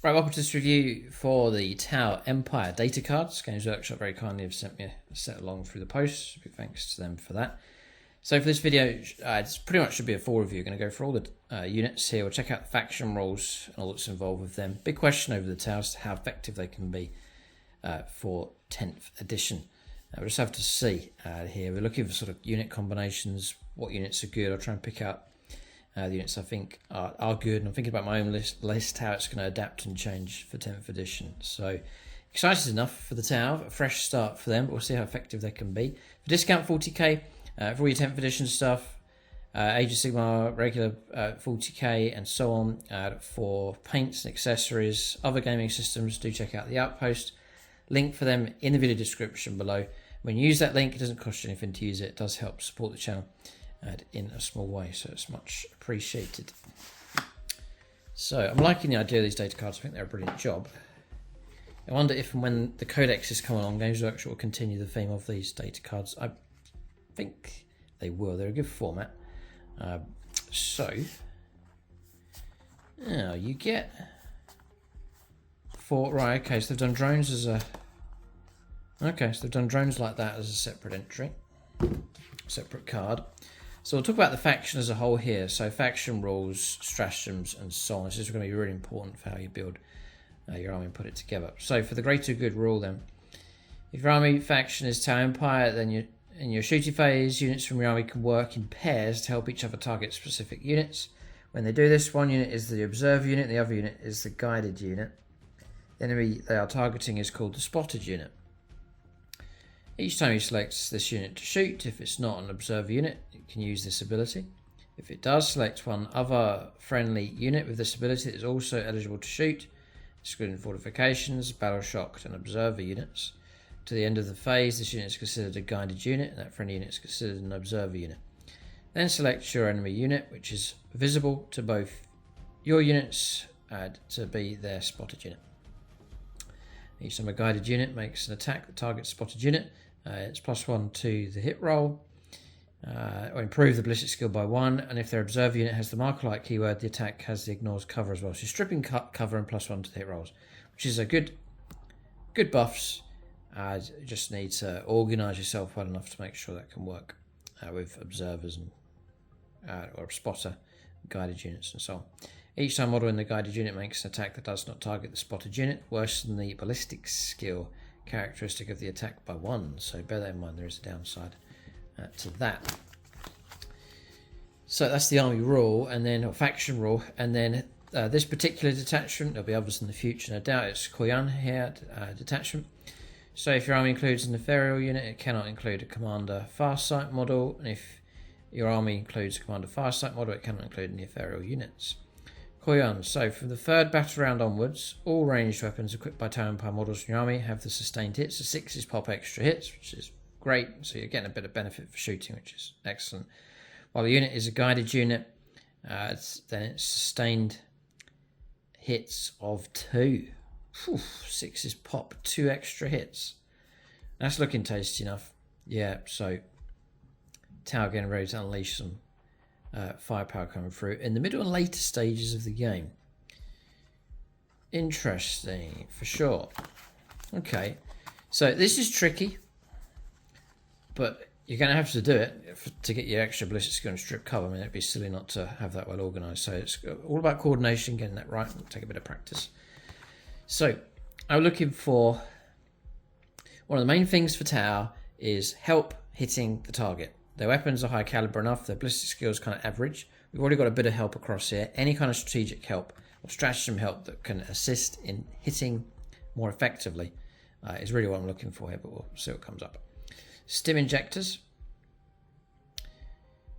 Right, welcome to this review for the Tau Empire data cards. Games Workshop very kindly have sent me a set along through the post. Big thanks to them for that. So for this video, it's pretty much should be a full review. Going to go through all the units here. We'll check out the faction rules and all that's involved with them. Big question over the Tau is how effective they can be for 10th edition. We'll just have to see here. We're looking for sort of unit combinations, what units are good. I'll try and pick out the units I think are good, and I'm thinking about my own list, how it's going to adapt and change for 10th edition. So excited enough for the Tau, a fresh start for them, but we'll see how effective they can be. For discount 40k, for all your 10th edition stuff, Age of Sigmar, regular 40k and so on, for paints and accessories, other gaming systems, do check out the Outpost. Link for them in the video description below. When you use that link, it doesn't cost you anything to use it. It does help support the channel in a small way, so it's much appreciated. So I'm liking the idea of these data cards. I think they're a brilliant job. I wonder if and when the codexes come along, Games Workshop will continue the theme of these data cards. I think they will. They're a good format. So now you get right. Okay, so they've done drones as a. Okay, so they've done drones like that as a separate entry, separate card. So we'll talk about the faction as a whole here. So faction rules, stratagems, and so on. This is going to be really important for how you build your army and put it together. So for the greater good rule then, if your army faction is Tau Empire, then in your shooting phase, units from your army can work in pairs to help each other target specific units. When they do this, one unit is the observer unit, the other unit is the guided unit. The enemy they are targeting is called the spotted unit. Each time you select this unit to shoot, if it's not an observer unit, it can use this ability. If it does, select one other friendly unit with this ability that is also eligible to shoot, excluding fortifications, battle shocked, and observer units. To the end of the phase, this unit is considered a guided unit, and that friendly unit is considered an observer unit. Then select your enemy unit, which is visible to both your units to be their spotted unit. Each time a guided unit makes an attack that targets spotted unit, it's +1 to the hit roll, or improve the ballistic skill by 1, and if their observer unit has the marker-like keyword, the attack has the ignores cover as well. So stripping cover and +1 to the hit rolls, which is a good buffs. You just need to organise yourself well enough to make sure that can work with observers and or a spotter, guided units and so on. Each time model in the guided unit makes an attack that does not target the spotted unit, worse than the ballistic skill characteristic of the attack by 1. So bear that in mind, there is a downside to that. So that's the army rule, and then or faction rule, and then this particular detachment, there'll be others in the future, no doubt. It's KOYO here, detachment. So if your army includes an ethereal unit, it cannot include a Commander Farsight model, and if your army includes a Commander Farsight model, it cannot include any ethereal units. KOYO. So from the 3rd battle round onwards, all ranged weapons equipped by Tau Empire models in your army have the sustained hits. The 6s pop extra hits, which is great, so you're getting a bit of benefit for shooting, which is excellent. While the unit is a guided unit, then it's sustained hits of 2. 6s pop 2 extra hits. That's looking tasty enough. Yeah, so Tau getting ready to unleash some firepower coming through in the middle and later stages of the game. Interesting, for sure. Okay, so this is tricky, but you're going to have to do it to get your extra ballistic skill and strip cover. I mean, it'd be silly not to have that well organised. So it's all about coordination, getting that right. It'll take a bit of practice. So I'm looking for one of the main things for Tau is help hitting the target. Their weapons are high caliber enough, their ballistic skills kind of average. We've already got a bit of help across here. Any kind of strategic help or stratagem help that can assist in hitting more effectively is really what I'm looking for here, but we'll see what comes up. Stim injectors.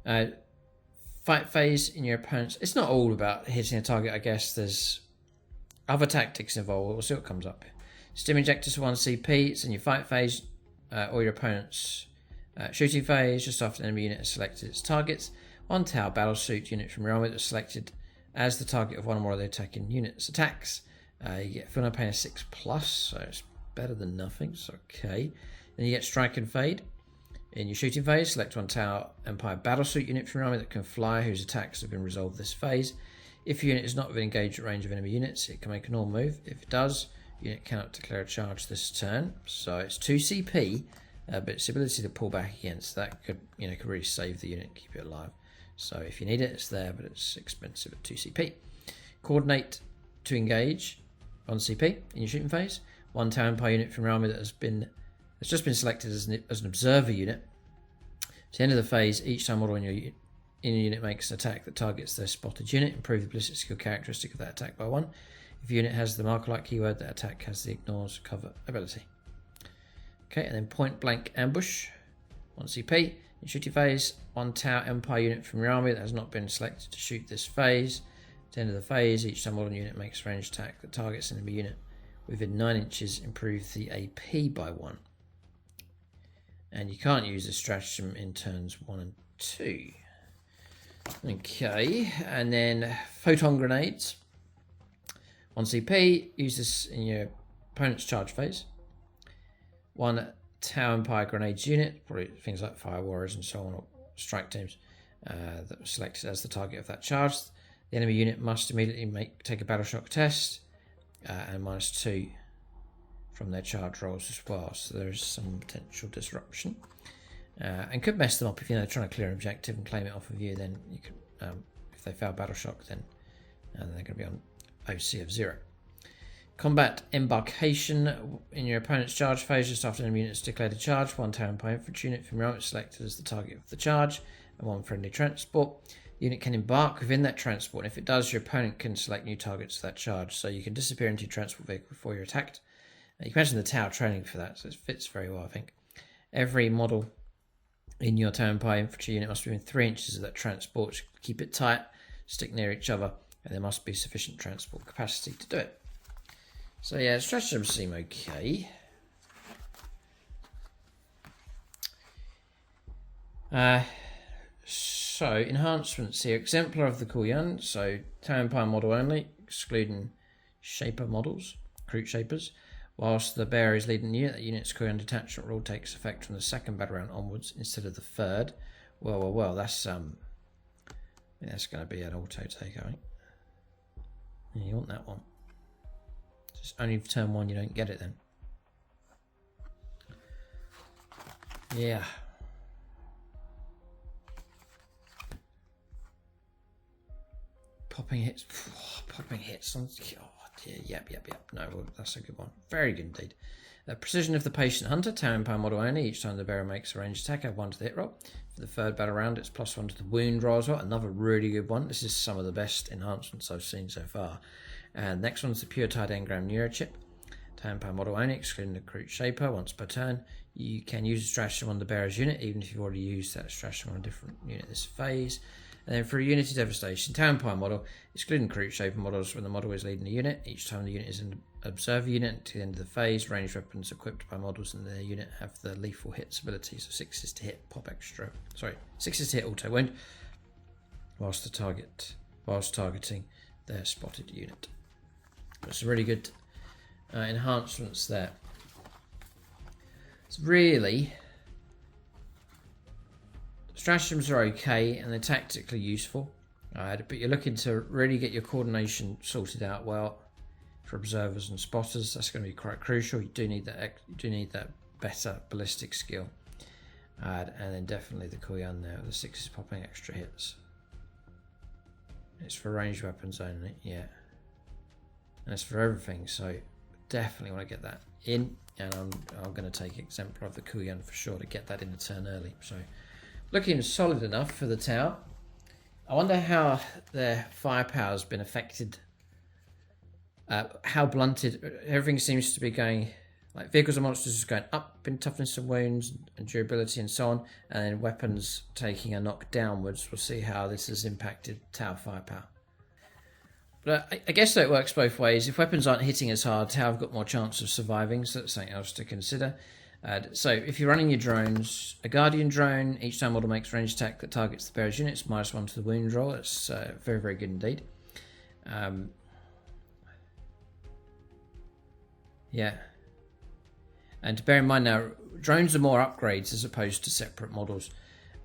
Fight phase in your opponent's. It's not all about hitting a target, I guess. There's other tactics involved. We'll see what comes up. Stim injectors for 1 CP. It's in your fight phase or your opponent's shooting phase, just after an enemy unit has selected its targets. 1 Tau battlesuit unit from your army that's selected as the target of one or more of the attacking unit's attacks. You get full pain of 6+, so it's better than nothing, so okay. Then you get strike and fade. In your shooting phase, select 1 Tau Empire battlesuit unit from your army that can fly, whose attacks have been resolved this phase. If your unit is not within engagement range of enemy units, it can make a normal move. If it does, unit cannot declare a charge this turn. So it's 2 CP, but its ability to pull back against that could really save the unit, keep it alive. So if you need it, it's there, but it's expensive at 2 CP. Coordinate to engage 1 CP in your shooting phase. 1 Tower Empire unit from your army that has just been selected as an observer unit. At the end of the phase, each time model in your unit makes an attack that targets their spotted unit. Improve the ballistic skill characteristic of that attack by 1. If your unit has the marker-like keyword, that attack has the ignores cover ability. Okay, and then point blank ambush, 1 CP. In shooting phase, 1 Tower Empire unit from your army that has not been selected to shoot this phase. At the end of the phase, each time model unit makes a ranged attack that targets an enemy unit within 9 inches, improve the AP by 1. And you can't use this stratagem in turns 1 and 2. Okay, and then photon grenades. 1 CP, use this in your opponent's charge phase. 1 Tower Empire grenades unit, probably things like fire warriors and so on, or strike teams that were selected as the target of that charge. The enemy unit must immediately take a battle shock test and -2 from their charge rolls as well. So there is some potential disruption and could mess them up if they're trying to clear an objective and claim it off of you. Then you could, if they fail battle shock, then they're going to be on OC of 0. Combat embarkation in your opponent's charge phase. Just after an enemy unit is declared a charge, 1 Tower Empire infantry unit from your army is selected as the target of the charge, and 1 friendly transport. The unit can embark within that transport, and if it does, your opponent can select new targets for that charge. So you can disappear into your transport vehicle before you're attacked. You can imagine the tower training for that, so it fits very well, I think. Every model in your Tower Empire infantry unit must be within 3 inches of that transport. Keep it tight, stick near each other, and there must be sufficient transport capacity to do it. So yeah, stratagems seem okay. So enhancements here, exemplar of the KOYO. So Tower Empire model only, excluding shaper models, recruit shapers. Whilst the bearer is leading the unit, that unit's KOYO detachment rule takes effect from the 2nd battle round onwards instead of the 3rd. Well, that's going to be an auto take, I think. Yeah, you want that one. Just only for turn 1 you don't get it then. Yeah. Popping hits. Popping hits. Oh dear. Yep. No, well, that's a good one. Very good indeed. Precision of the Patient Hunter. Tower Empire model only. Each time the bearer makes a ranged attack, add 1 to the hit roll. For the 3rd battle round, it's +1 to the wound roll as well. Another really good one. This is some of the best enhancements I've seen so far. And next one's the Pure Tide Engram Neurochip. Tower Empire model only, excluding the Recruit Shaper. Once per turn, you can use a stratagem on the bearer's unit, even if you've already used that stratagem on a different unit this phase. And then for a Unity Devastation, Tower Empire model, excluding Recruit Shaper models when the model is leading the unit. Each time the unit is an observer unit to the end of the phase, ranged weapons equipped by models in their unit have the lethal hits ability. So 6 is to hit, pop extra. 6 is to hit auto wound, whilst targeting their spotted unit. That's really good enhancements there. It's really, stratagems are okay and they're tactically useful, but you're looking to really get your coordination sorted out well for observers and spotters. That's going to be quite crucial. You do need that better ballistic skill, and then definitely the KOYO there. The 6 is popping extra hits. It's for ranged weapons only, yeah. And it's for everything, so definitely want to get that in, and I'm going to take exemplar of the KOYO for sure to get that in a turn early. So looking solid enough for the tower. I wonder how their firepower has been affected, how blunted. Everything seems to be going, like vehicles and monsters is going up in toughness and wounds and durability and so on, and then weapons taking a knock downwards. We'll see how this has impacted tower firepower. But I guess that it works both ways. If weapons aren't hitting as hard, tower have got more chance of surviving, so that's something else to consider. So if you're running your drones, a Guardian drone, each time model makes a ranged attack that targets the bearer's unit, it's -1 to the wound roll. It's very, very good indeed. Yeah. And to bear in mind now, drones are more upgrades as opposed to separate models.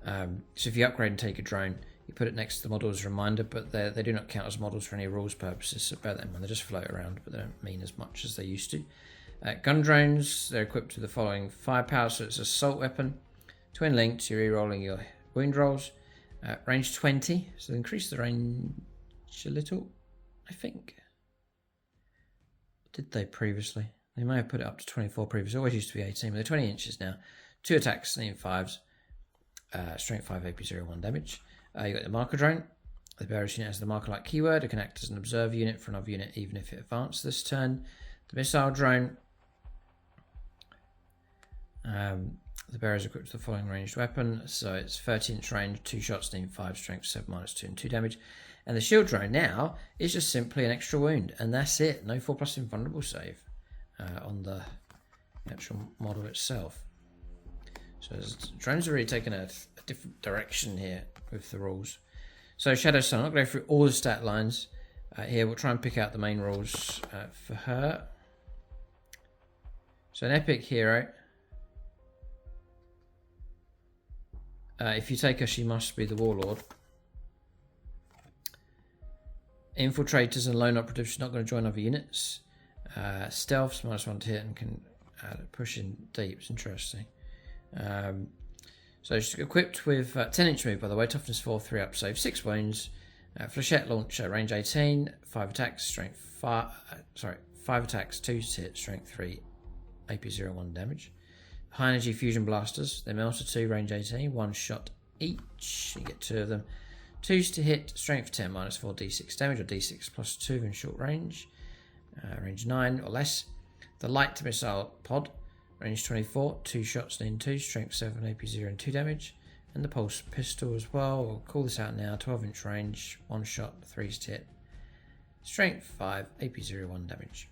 So if you upgrade and take a drone, You put it next to the model as a reminder, but they do not count as models for any rules purposes, so bear that in mind. They just float around, but they don't mean as much as they used to. Gun drones, they're equipped with the following firepower, so it's an assault weapon, twin linked, you're re-rolling your wound rolls. Range 20, so increase the range a little, I think. Did they previously? They may have put it up to 24 previously. It always used to be 18, but they're 20 inches now. 2 attacks, and 5s. Strength 5, AP01 damage. You got the marker drone. The bearer's unit has the marker like keyword. It can act as an observer unit for another unit, even if it advances this turn. The missile drone. The bearer is equipped with the following ranged weapon. So it's 13-inch range, 2 shots, needing 5, strength 7, -2, and 2 damage. And the shield drone now is just simply an extra wound, and that's it. No 4+ invulnerable save on the actual model itself. So drones are really taking a different direction here with the rules. So Shadowsun, I'm not going to go through all the stat lines here. We'll try and pick out the main rules for her. So an epic hero. If you take her, she must be the warlord. Infiltrators and lone operatives, she's not going to join other units. Stealths, -1 to hit and can push in deep. It's interesting. So she's equipped with 10-inch move, by the way, toughness 4, 3 up, save, 6 wounds. Flechette launcher, range 18, 5 attacks, strength 5. 5 attacks, 2 hit, strength 3, AP01 damage. High energy fusion blasters, they're melter 2, range 18, 1 shot each. You get 2 of them. 2s to hit, strength 10, -4, d6 damage, or d6 +2 in short range. Range 9 or less. The light missile pod, range 24, 2 shots, needing 2, strength 7, AP0 and 2 damage. And the pulse pistol as well. We'll call this out now. 12-inch range, 1 shot, 3s to hit. Strength 5, AP01 damage.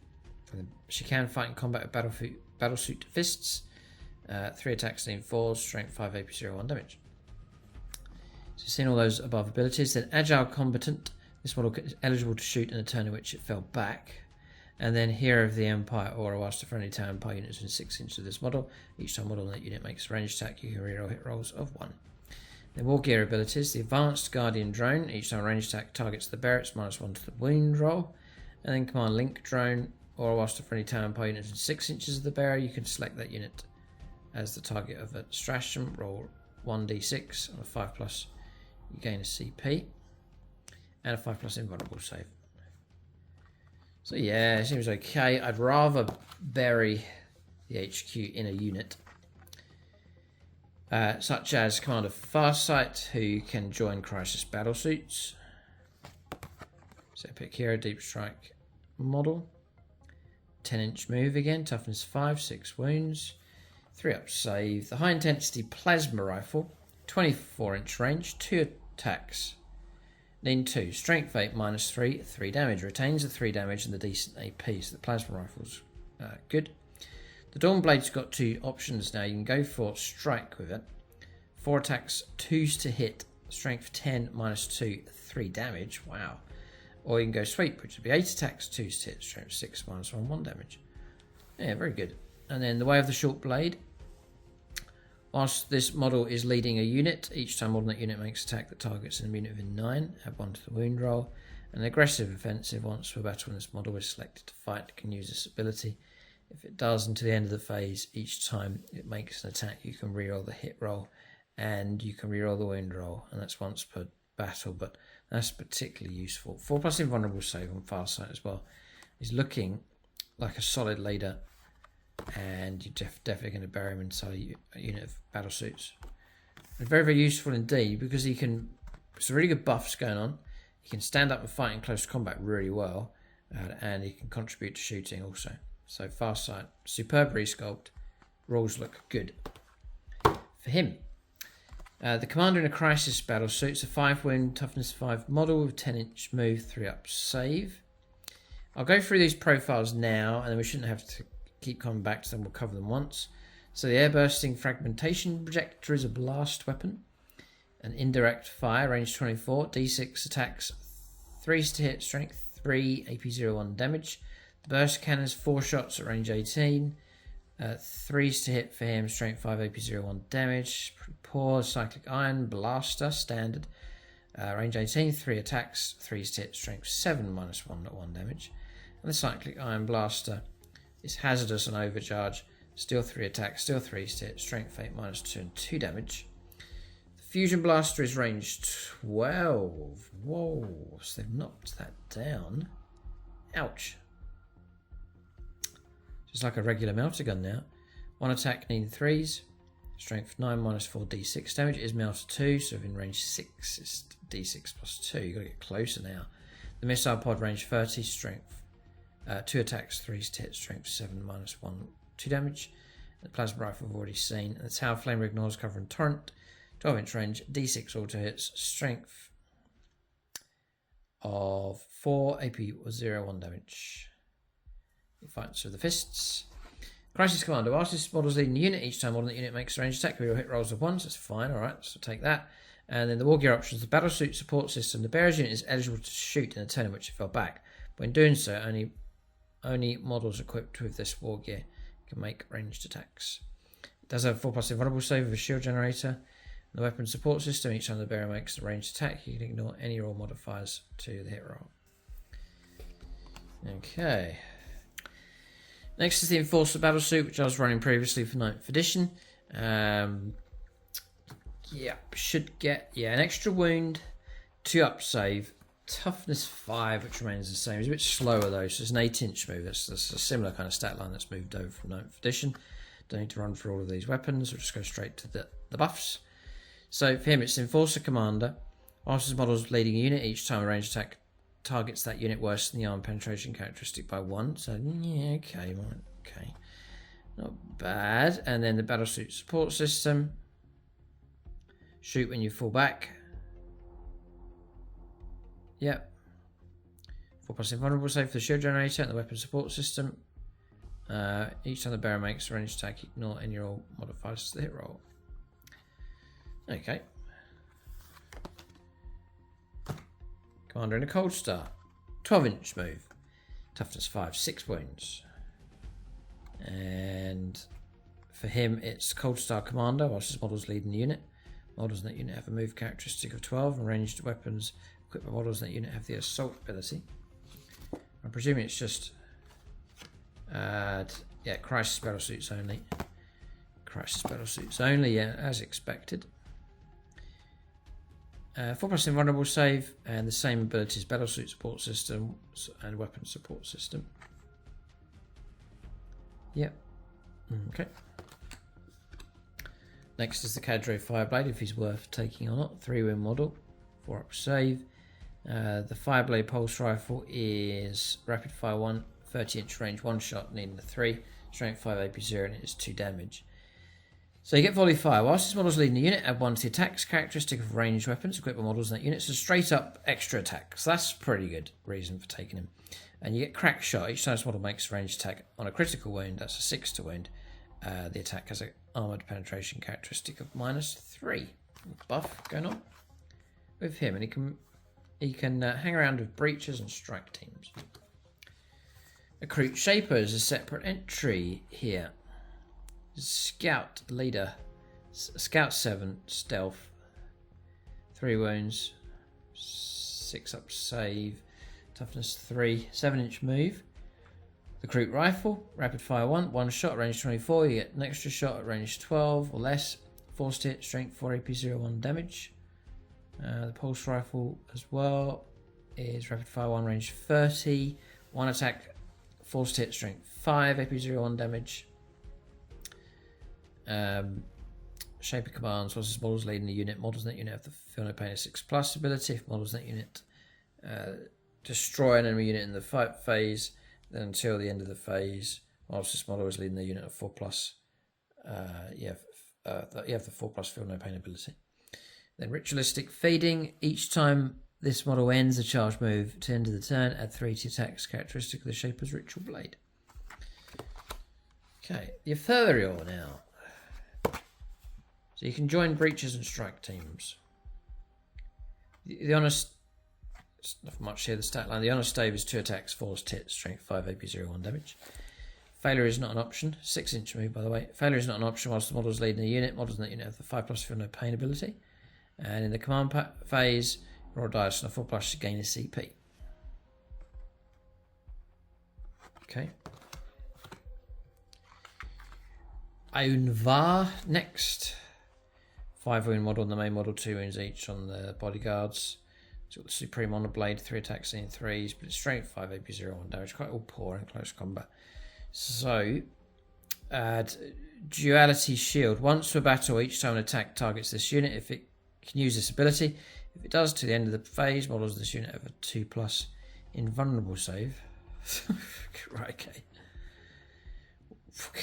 She can fight in combat with battlesuit fists. 3 attacks, needing 4, strength 5, AP01 damage. So seeing all those above abilities. Then agile combatant. This model is eligible to shoot in a turn in which it fell back. And then Hero of the Empire, or whilst a friendly town Empire unit is within 6 inches of this model, each time model in that unit makes a ranged attack, you can reroll hit rolls of 1. Then War Gear abilities, the Advanced Guardian Drone, each time a ranged attack targets the bearer, it's -1 to the wound roll. And then Command Link Drone, or whilst a friendly town Empire unit is within 6 inches of the bearer, you can select that unit as the target of a stratagem, roll 1d6, on a 5+, you gain a CP, and a 5+ invulnerable save. So yeah, it seems okay. I'd rather bury the HQ in a unit, such as Commander Farsight, who can join Crisis Battlesuits. So pick Hero, Deep Strike model. 10-inch move again, toughness 5, 6 wounds, 3 up save. The high intensity plasma rifle, 24-inch range, 2 attacks. Needing 2, strength 8, -3, 3 damage. Retains the 3 damage and the decent AP, so the plasma rifle's good. The Dawnblade's got 2 options now. You can go for strike with it. 4 attacks, 2s to hit, strength 10, -2, 3 damage. Wow. Or you can go sweep, which would be 8 attacks, 2s to hit, strength 6, -1, 1 damage. Yeah, very good. And then the Way of the Short Blade. Whilst this model is leading a unit, each time model in that unit makes attack that targets an unit within 9, add 1 to the wound roll. An aggressive offensive, once for battle when this model is selected to fight, can use this ability. If it does until the end of the phase, each time it makes an attack, you can reroll the hit roll and you can reroll the wound roll, and that's once per battle, but that's particularly useful. 4+ invulnerable save on Farsight as well. He's looking like a solid leader, and you're definitely going to bury him inside a unit of battlesuits. And very, very useful indeed, because he can, some really good buffs going on. He can stand up and fight in close combat really well, and he can contribute to shooting also. So Farsight, superb resculpt, rules look good for him. The commander in a crisis battlesuit, it's a 5 wound, toughness 5 model with 10-inch move, 3 up save. I'll go through these profiles now, and then we shouldn't have to keep coming back to them. We'll cover them once. So the air-bursting fragmentation projector is a blast weapon. An indirect fire, range 24, d6 attacks, 3s to hit, strength 3, AP01 damage. The burst cannon is 4 shots at range 18, 3s to hit for him, strength 5, AP01 damage. Pretty poor. Cyclic iron blaster, standard. Range 18, 3 attacks, 3 hit, strength 7, -1 damage. And the Cyclic Iron Blaster is hazardous and overcharge. Still 3 attacks, still 3 hit, strength 8, -2 and 2 damage. The Fusion Blaster is range 12. Whoa, so they've knocked that down. Ouch. Just like a regular melter gun now. 1 attack, needing 3s. Strength 9, -4 d6 damage. It is melter 2, so in range 6 it's d6 +2. You've got to get closer now. The Missile Pod range 30, strength 2 attacks, 3 hit, strength 7, -1, 2 damage. The Plasma Rifle we've already seen. And the Tower Flamer ignores cover and torrent. 12-inch range, d6 auto hits, strength of 4, AP 0, 1 damage. He fights with the fists. Crisis Commander. Whilst this model's leading the unit, each time model that unit makes a ranged attack, we will hit rolls of 1, so that's fine, alright, so take that. And then the War Gear options, the Battlesuit Support System. The bearer's unit is eligible to shoot in a turn in which it fell back. But in doing so, only models equipped with this War Gear can make ranged attacks. It does have a 4+ invulnerable save with a shield generator. The Weapon Support System, each time the bearer makes a ranged attack, you can ignore any roll modifiers to the hit roll. Okay. Next is the Enforcer Battlesuit, which I was running previously for 9th edition. Should get an extra wound, 2 up save, toughness 5, which remains the same. It's a bit slower though, so it's an 8-inch move. That's a similar kind of stat line that's moved over from 9th edition. Don't need to run through all of these weapons, we'll just go straight to the buffs. So for him, it's Enforcer Commander. Whilst his model is leading a unit, each time a ranged attack targets that unit worse than the arm penetration characteristic by 1. So, yeah, okay. Not bad. And then the Battlesuit Support System. Shoot when you fall back. Yep. 4+ invulnerable save for the shield generator and the weapon support system. Each time the bearer makes a ranged attack, ignore any roll modifiers to the hit roll. Okay. Commander in a Cold Start. 12-inch move. Toughness 5, 6 wounds. And for him, it's Cold Star Commander, whilst his model's leading the unit. Models in that unit have a move characteristic of 12, and ranged weapons equipped by models in that unit have the assault ability. I'm presuming it's just Crisis Battlesuits only. Crisis Battlesuits only, yeah, as expected. 4+ invulnerable save, and the same abilities: Battlesuit Support System and Weapon Support System. Yep. Okay. Next is the Cadre Fireblade, if he's worth taking or not. 3-win model, 4-up save. The Fireblade Pulse Rifle is Rapid Fire 1, 30-inch range, 1 shot, needing the 3, strength 5, AP 0, and it is 2 damage. So you get Volley Fire. Whilst this model's leading the unit, add 1 to the attacks characteristic of ranged weapons equipped by models in that unit. So straight up extra attack. So that's a pretty good reason for taking him. And you get Crack Shot. Each time this model makes a ranged attack on a critical wound, that's a 6 to wound. The attack has an armoured penetration characteristic of -3. Buff going on with him, and he can hang around with breaches and strike teams. Recruit Shaper is a separate entry here. Scout Leader, Scout 7, Stealth, 3 wounds, 6-up save, toughness 3, 7-inch move. Recruit Rifle, Rapid Fire 1, 1 shot, range 24, you get an extra shot at range 12 or less, forced hit, strength 4, AP 0, 1 damage. The Pulse Rifle as well is Rapid Fire 1, range 30, 1 attack, forced hit, strength 5, AP 0, 1 damage. Shaper commands: whilst this models leading the unit, models in that unit have the Feel No Pain 6+ ability. If models in that unit destroy an enemy unit in the fight phase, then until the end of the phase, whilst this model is leading the unit of 4+, you have the 4+ Feel No Pain ability. Then Ritualistic Feeding: each time this model ends a charge move to the end of the turn, add 3 to attacks characteristic of the Shaper's Ritual Blade. Okay, the Ethereal now. So you can join breaches and strike teams. The honest, it's not much here, the stat line. The honest stave is 2 attacks, forced hit, strength 5, AP 0, 1 damage. Failure is not an option. 6-inch move, by the way. Failure is not an option whilst the model's leading the unit. Models in that unit have the 5+ Feel No Pain ability. And in the command phase, Roll dice on a 4+ to gain a CP. Okay. Aunvar next. 5 wound model on the main model, 2 wounds each on the bodyguards. It's got the Supreme Honor Blade, 3 attacks in 3s, but it's strength 5 AP 0 1 damage. Quite all poor in close combat. So, add Duality Shield. Once per battle, each time an attack targets this unit, if it can use this ability. If it does, to the end of the phase, models of this unit have a 2+ invulnerable save. Right, okay.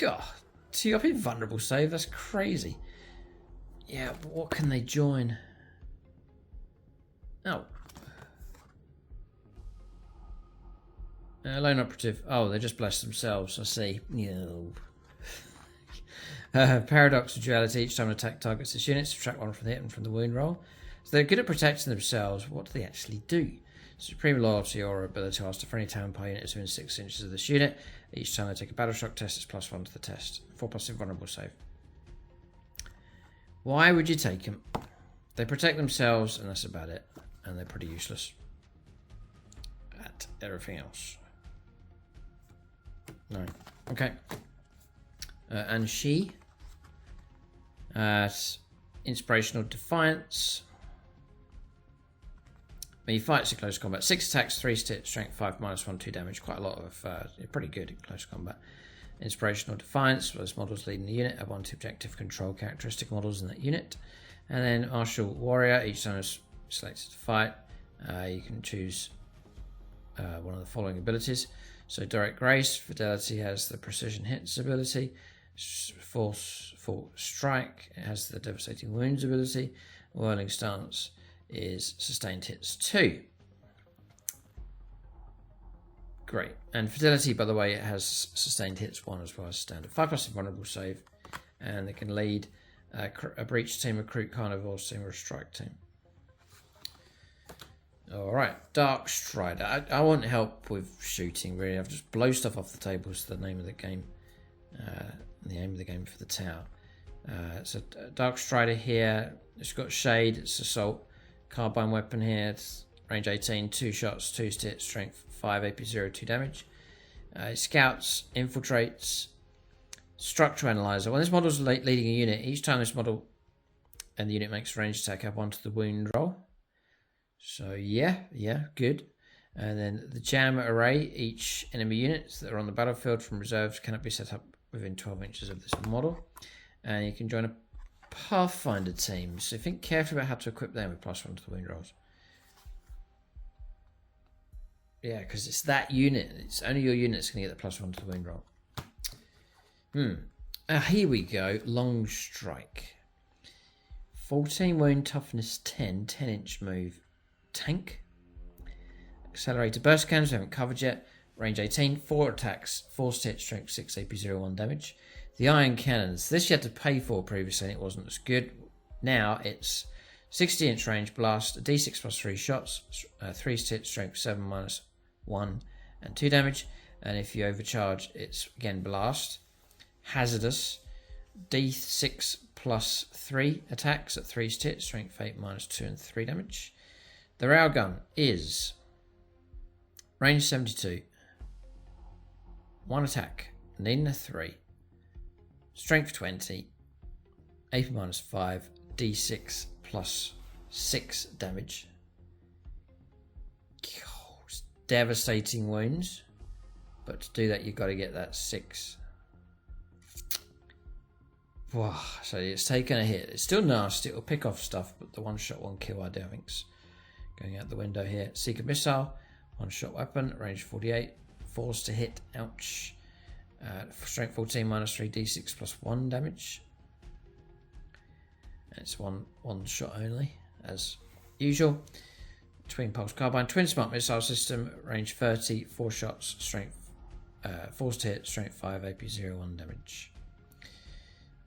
God, 2 up invulnerable save, that's crazy. Yeah, but what can they join? Oh. Lone operative. Oh, they just blessed themselves, I see. No. Paradox of Duality. Each time an attack targets this unit, subtract 1 from the hit and from the wound roll. So they're good at protecting themselves. What do they actually do? Supreme Loyalty or ability after for any Townpire unit is within 6 inches of this unit. Each time they take a battle shock test, it's +1 to the test. 4+ invulnerable save. Why would you take them? They protect themselves, and that's about it. And they're pretty useless at everything else. No. Okay. And she. Inspirational Defiance. When he fights in close combat, 6 attacks, 3 stats, strength 5, -1, 2 damage. Quite a lot of, pretty good in close combat. Inspirational Defiance, those models leading the unit have 1 to objective control characteristic models in that unit. And then Martial Warrior, each time it's selected to fight, you can choose one of the following abilities. So Direct Grace, Fidelity has the Precision Hits ability. Forceful Strike, it has the Devastating Wounds ability. Whirling Stance is Sustained Hits 2. Great. And Fidelity, by the way, it has Sustained Hits 1 as well as standard. 5+ invulnerable save. And they can lead a Breach team, a Recruit Carnivore team, or a Strike team. Alright, Dark Strider. I want help with shooting, really. I've just blow stuff off the table is the name of the game. The aim of the game for the tower. So Dark Strider here. It's got Shade, it's Assault. Carbine weapon here, it's range 18, 2 shots, 2 stats, strength 5, AP 0, 2 damage. Scouts, infiltrates, structure analyzer. When this model is leading a unit, each time this model and the unit makes a ranged attack, up onto the wound roll. So yeah, good. And then the jam array, each enemy units that are on the battlefield from reserves cannot be set up within 12 inches of this model. And you can join a Pathfinder team, so think carefully about how to equip them with +1 to the wound rolls. Yeah, because it's that unit. It's only your unit that's going to get the +1 to the wound roll. Here we go. Long Strike. 14 wound, toughness 10, 10-inch move. Tank. Accelerated burst cannons, we haven't covered yet. Range 18, 4 attacks, 4 stats, strength 6, AP 0, 1 damage. The Iron Cannons. This you had to pay for previously and it wasn't as good. Now it's 60-inch range blast, a D6 +3 shots, 3 stats, strength 7, -1, and 2 damage. And if you overcharge, it's again blast. Hazardous, D6 +3 attacks at 3 stats, strength 8, -2, and 3 damage. The railgun is range 72, 1 attack, needing a 3. Strength 20, AP -5, D6 +6 damage. Oh, it's devastating wounds. But to do that, you've got to get that 6. Wow, so it's taken a hit. It's still nasty. It'll pick off stuff, but the 1-shot, 1-kill idea, I think's going out the window here. Seeker Missile, 1-shot weapon, range 48, force to hit, ouch. Strength 14, -3, D6 +1 damage. And it's one shot only, as usual. Twin Pulse Carbine, Twin Smart Missile System, range 30, 4 shots, strength, force to hit, strength 5, AP 0, 1 damage.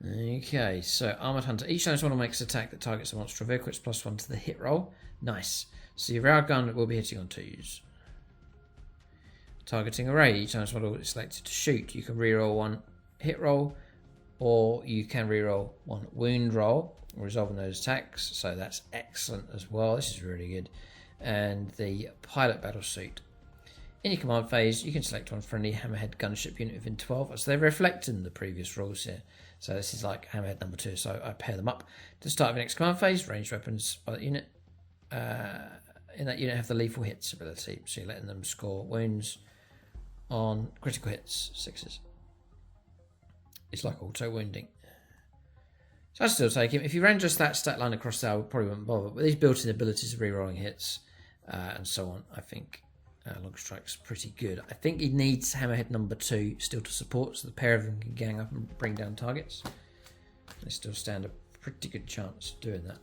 Okay, so Armored Hunter. Each time this model makes an attack that targets a monster or vehicle, it's +1 to the hit roll. Nice. So your railgun will be hitting on 2s. Targeting array. Each time this model is selected to shoot, you can reroll 1 hit roll or you can reroll 1 wound roll, resolving those attacks, so that's excellent as well. This is really good. And the pilot battle suit. In your command phase, you can select one friendly Hammerhead gunship unit within 12, so they're reflecting the previous rules here. So this is like Hammerhead number 2, so I pair them up. To start of the next command phase, ranged weapons by that unit. In that unit have the lethal hits ability, so you're letting them score wounds on critical hits, 6s. It's like auto wounding. So I'd still take him. If you ran just that stat line across there, I probably wouldn't bother. But these built-in abilities of rerolling hits and so on, I think Long Strike's pretty good. I think he needs Hammerhead number 2 still to support, so the pair of them can gang up and bring down targets. They still stand a pretty good chance of doing that.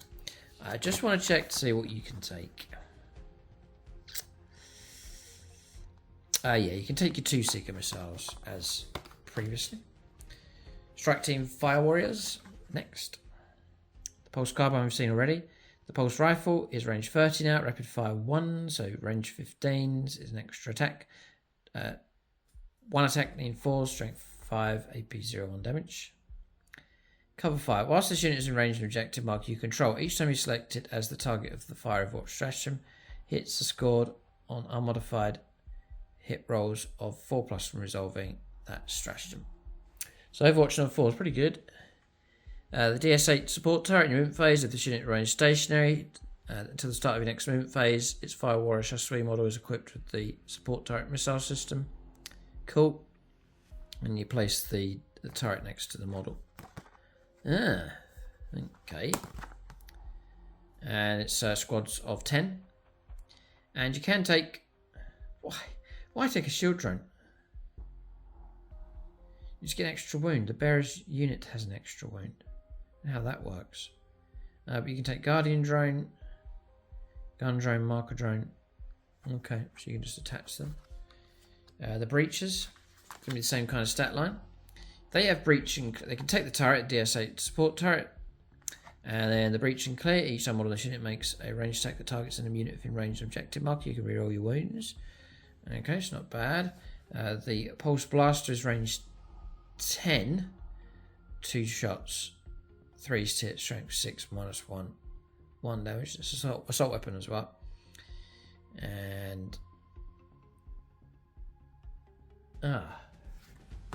I just want to check to see what you can take. Yeah, you can take your 2 Seeker missiles as previously. Strike Team Fire Warriors next. The Pulse Carbine we've seen already. The Pulse Rifle is range 30 now, rapid fire 1, so range 15s is an extra attack. 1 attack, need 4, strength 5, AP 0, 1 damage. Cover fire. Whilst this unit is in range of an objective marker you control, each time you select it as the target of the Fire of Watch stratagem, hits are scored on unmodified hit rolls of 4+ from resolving that stratagem. So Overwatch number 4 is pretty good. The DS8 support turret in your movement phase, if this unit remains stationary until the start of your next movement phase, its Fire Warrior Chasseur model is equipped with the support turret missile system. Cool. And you place the turret next to the model. Okay. And it's squads of 10. And you can take... Why take a shield drone? You just get an extra wound. The bearer's unit has an extra wound. How that works. But you can take Guardian drone, Gun drone, Marker drone. Okay, so you can just attach them. The breaches, going to be the same kind of stat line. They have breach and they can take the turret, DS8 support turret, and then the breach and clear. Each time model of this unit makes a ranged attack that targets an enemy unit within range of objective marker. You can reroll your wounds. Okay, it's not bad. The Pulse Blaster is range 10, 2 shots, 3 hit, strength 6, -1, 1 damage. It's assault weapon as well. And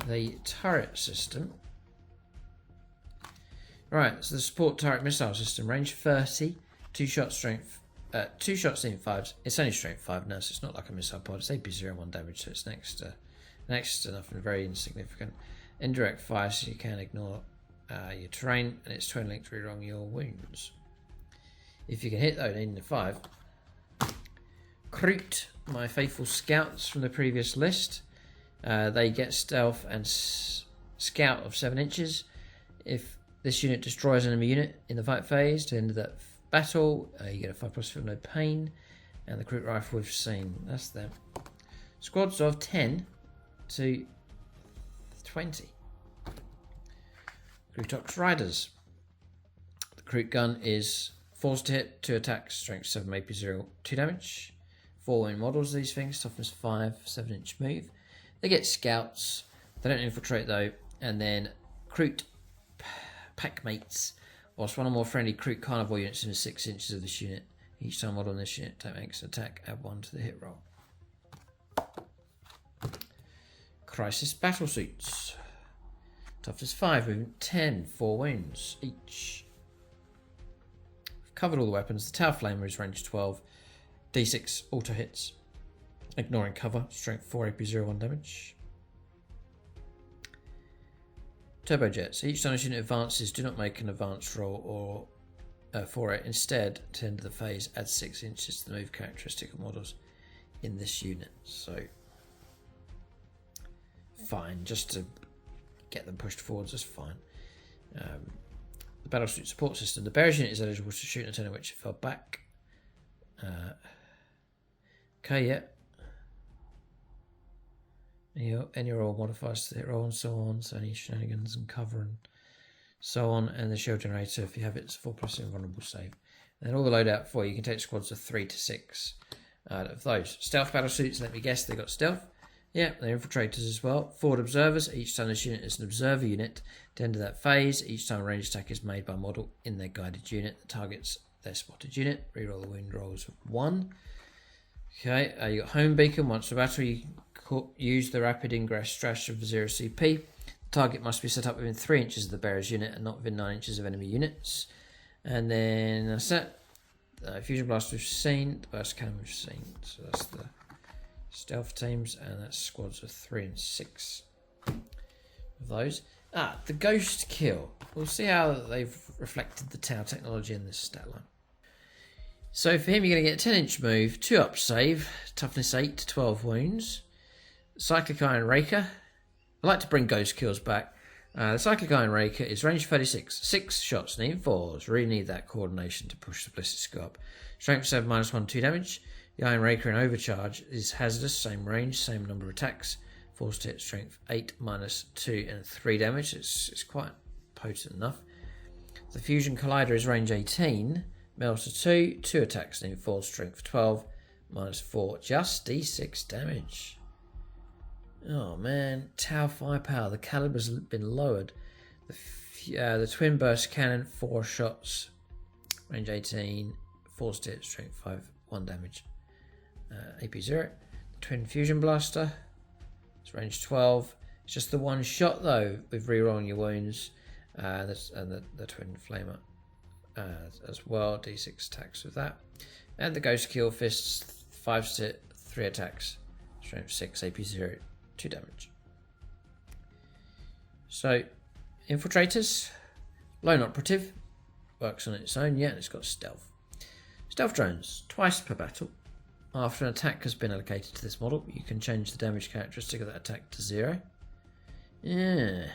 the turret system. Right, so the support turret missile system, range 30, 2 shots, strength, 2 shots in 5s. It's only strength 5 now, so it's not like a missile pod. It's AP 0, 1 damage, so it's next to nothing, very insignificant. Indirect fire, so you can ignore your terrain, and it's twin linked rerolling your wounds. If you can hit though, needing a 5. Kroot, my faithful scouts from the previous list. They get stealth and scout of 7 inches. If this unit destroys an enemy unit in the fight phase to end that battle, you get a 5+ for no pain. And the Kroot rifle we've seen, that's them. Squads of 10 to 20. Krootox Riders. The Kroot gun is forced to hit, 2 attacks, strength 7, AP 0, 2 damage. 4 wound models, these things, toughness 5, 7-inch move. They get scouts, they don't infiltrate though, and then Kroot packmates. Whilst one or more friendly Kroot carnivore units in 6 inches of this unit, each time model on this unit makes an attack, add 1 to the hit roll. Crisis battle suits. Toughness 5, movement 10, 4 wounds each. We've covered all the weapons. The Tower Flamer is range 12, D6 auto hits, ignoring cover, strength 4, AP 0, 1 damage. Turbojets. Each time this unit advances, do not make an advance roll or for it. Instead, to the end of the phase, add 6 inches to the move characteristic of models in this unit. So, fine, just to get them pushed forwards, that's fine. The battlesuit support system. The bearer's unit is eligible to shoot in a turn in which it fell back. Okay, yeah. Any roll modifiers to the hit roll and so on, so any shenanigans and cover and so on, and the shield generator, if you have it, it's 4+ invulnerable save. And then all the loadout for you can take squads of 3 to 6 out of those. Stealth battle suits, let me guess, they got stealth. Yeah, they're infiltrators as well. Forward observers. Each time this unit is an observer unit. At the end of that phase, each time a ranged attack is made by a model in their guided unit that targets their spotted unit. Reroll the wound rolls of 1. Okay, you got home beacon. Once the battle, you use the rapid ingress stratagem for 0 CP. The target must be set up within 3 inches of the bearer's unit and not within 9 inches of enemy units. And then that's it. Fusion blast we've seen. The burst cannon we've seen. So that's the stealth teams, and that's squads of 3 and 6 of those. The Ghostkill. We'll see how they've reflected the Tau technology in this stat line. So for him, you're going to get a 10-inch move, 2 up save, toughness 8 to 12 wounds. Cyclic Iron Raker. I like to bring Ghostkills back. The Cyclic Iron Raker is range 36, 6 shots, need 4s. Really need that coordination to push the ballistics go up. Strength 7, -1, 2 damage. The Iron Raker in overcharge is hazardous, same range, same number of attacks. Force to hit, strength 8, -2 and 3 damage. It's quite potent enough. The Fusion Collider is range 18, melts to 2, 2 attacks, need 4, strength 12, -4, just D6 damage. Oh man, Tau firepower, the caliber's been lowered. The Twin Burst Cannon, 4 shots, range 18, force to hit, strength 5, 1 damage. AP 0. The Twin Fusion Blaster, it's range 12. It's just the 1 shot though, with rerolling your wounds. And the Twin Flamer as well, D6 attacks with that. And the Ghostkill Fists, 5 to 3 attacks, strength 6, AP 0, 2 damage. So, Infiltrators, lone operative, works on its own, yeah, and it's got stealth. Stealth drones, twice per battle. After an attack has been allocated to this model, you can change the damage characteristic of that attack to 0. Yeah,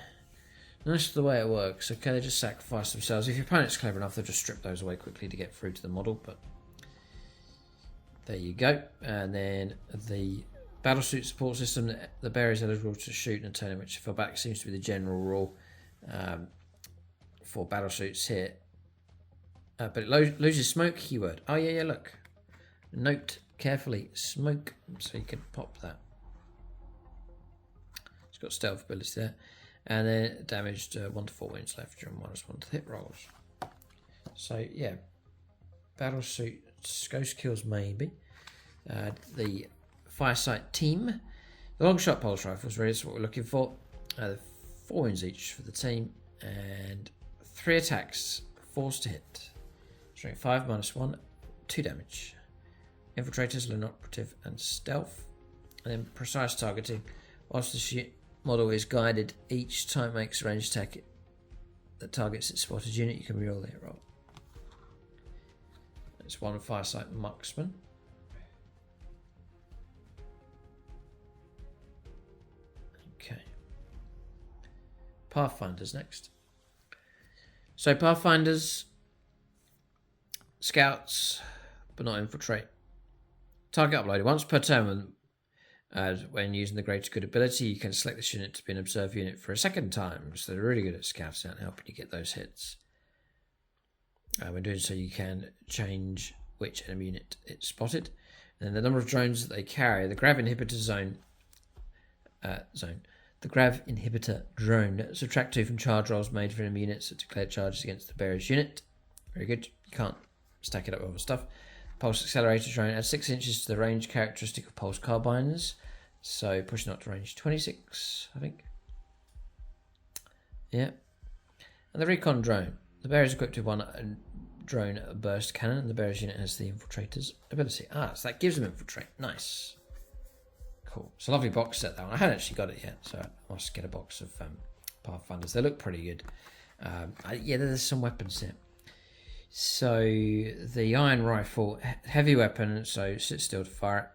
nice the way it works. Okay, they just sacrifice themselves. If your opponent's clever enough, they'll just strip those away quickly to get through to the model, but there you go. And then the battlesuit support system, the bearer is eligible to shoot and turn in which fell back, seems to be the general rule for battlesuits here. But it loses smoke keyword. Oh yeah, look. Note carefully, smoke, so you can pop that. It's got stealth ability there. And then damaged 1 to 4 wounds left during -1 to hit rolls. So yeah, battlesuit, ghost kills maybe. The Farsight team, the long shot pulse rifles, really is what we're looking for. 4 wounds each for the team, and 3 attacks, force to hit. Strength 5, -1, 2 damage. Infiltrators, lone operative, and stealth. And then precise targeting. Whilst the model is guided, each time it makes a ranged attack that targets its spotted unit, you can reroll the hit roll. It's 1 Farsight Marksman. Okay. Pathfinders next. So Pathfinders, scouts, but not infiltrate. Target uploaded once per turn. When using the greater good ability, you can select this unit to be an observer unit for a second time. So they're really good at scouting and helping you get those hits. When doing so, you can change which enemy unit it's spotted. And then the number of drones that they carry. The grav inhibitor The grav inhibitor drone. Subtract 2 from charge rolls made for enemy units that declare charges against the bearer's unit. Very good. You can't stack it up with other stuff. Pulse accelerator drone adds 6 inches to the range characteristic of pulse carbines. So pushing up to range 26, I think. Yeah. And the recon drone. The bearer is equipped with 1 drone burst cannon, and the bearer's unit has the infiltrator's ability. So that gives them infiltrate. Nice. Cool. It's a lovely box set, that one. I hadn't actually got it yet, so I must get a box of Pathfinders. They look pretty good. Yeah, there's some weapons here. So the iron rifle, heavy weapon, so sit still to fire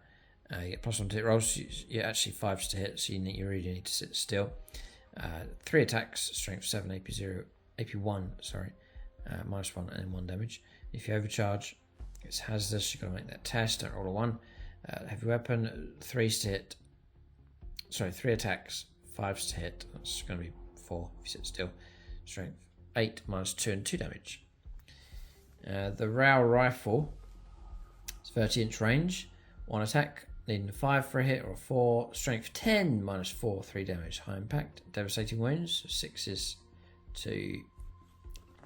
it. You get +1 to hit rolls. You actually 5 to hit, so you really need to sit still. 3 attacks, strength 7, AP1, sorry, -1 and 1 damage. If you overcharge, it's hazardous. You've got to make that test. Don't roll a 1. Heavy weapon, 3 to hit. Sorry, 3 attacks, 5 to hit. That's going to be 4 if you sit still. Strength 8, -2 and 2 damage. The Rao rifle, it's 30-inch range, 1 attack, needing a 5 for a hit or a 4. Strength 10, minus 4, 3 damage. High impact. Devastating wounds. 6 is to